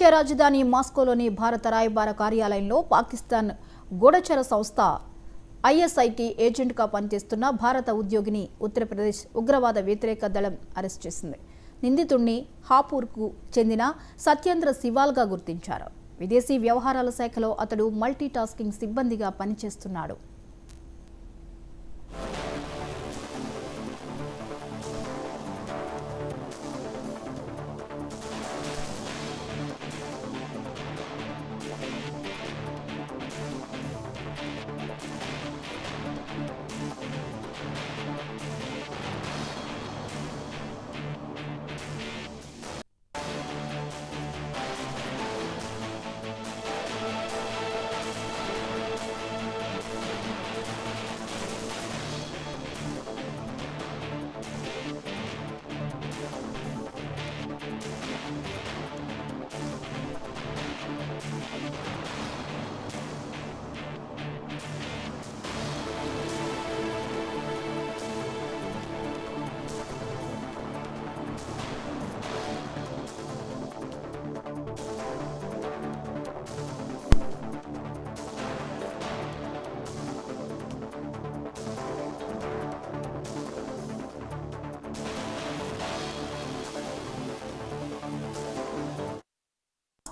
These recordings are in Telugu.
రష్యా రాజధాని మాస్కోలోని భారత రాయబార కార్యాలయంలో పాకిస్తాన్ గూఢచర సంస్థ ఐఎస్ఐటి ఏజెంట్గా పనిచేస్తున్న భారత ఉద్యోగిని ఉత్తరప్రదేశ్ ఉగ్రవాద వ్యతిరేక దళం అరెస్ట్ చేసింది. నిందితుడిని హాపూర్కు చెందిన సత్యేంద్ర సివాల్గా గుర్తించారు. విదేశీ వ్యవహారాల శాఖలో అతడు మల్టీ టాస్కింగ్ సిబ్బందిగా పనిచేస్తున్నాడు.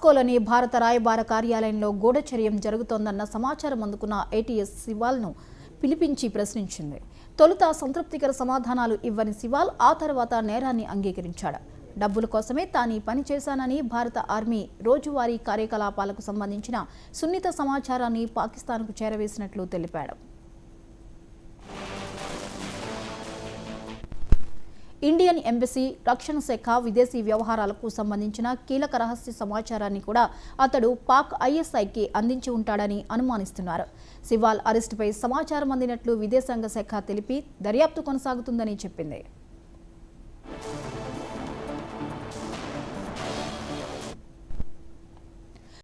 మాస్కోలోని భారత రాయబార కార్యాలయంలో గూఢచర్యం జరుగుతోందన్న సమాచారం అందుకున్న ఏటీఎస్ సివాల్ను పిలిపించి ప్రశ్నించింది. తొలుత సంతృప్తికర సమాధానాలు ఇవ్వని సివాల్ ఆ తర్వాత నేరాన్ని అంగీకరించాడు. డబ్బుల కోసమే తాను పని చేశానని, భారత ఆర్మీ రోజువారీ కార్యకలాపాలకు సంబంధించిన సున్నిత సమాచారాన్ని పాకిస్తాన్కు చేరవేసినట్లు తెలిపాడు. ఇండియన్ ఎంబసీ, రక్షణ శాఖ, విదేశీ వ్యవహారాలకు సంబంధించిన కీలక రహస్య సమాచారాన్ని కూడా అతడు పాక్ ఐఎస్ఐకి అందించి ఉంటాడని అనుమానిస్తున్నారు. సివాల్ అరెస్టుపై సమాచారం అందినట్లు విదేశాంగ శాఖ తెలిపి దర్యాప్తు కొనసాగుతుందని చెప్పింది.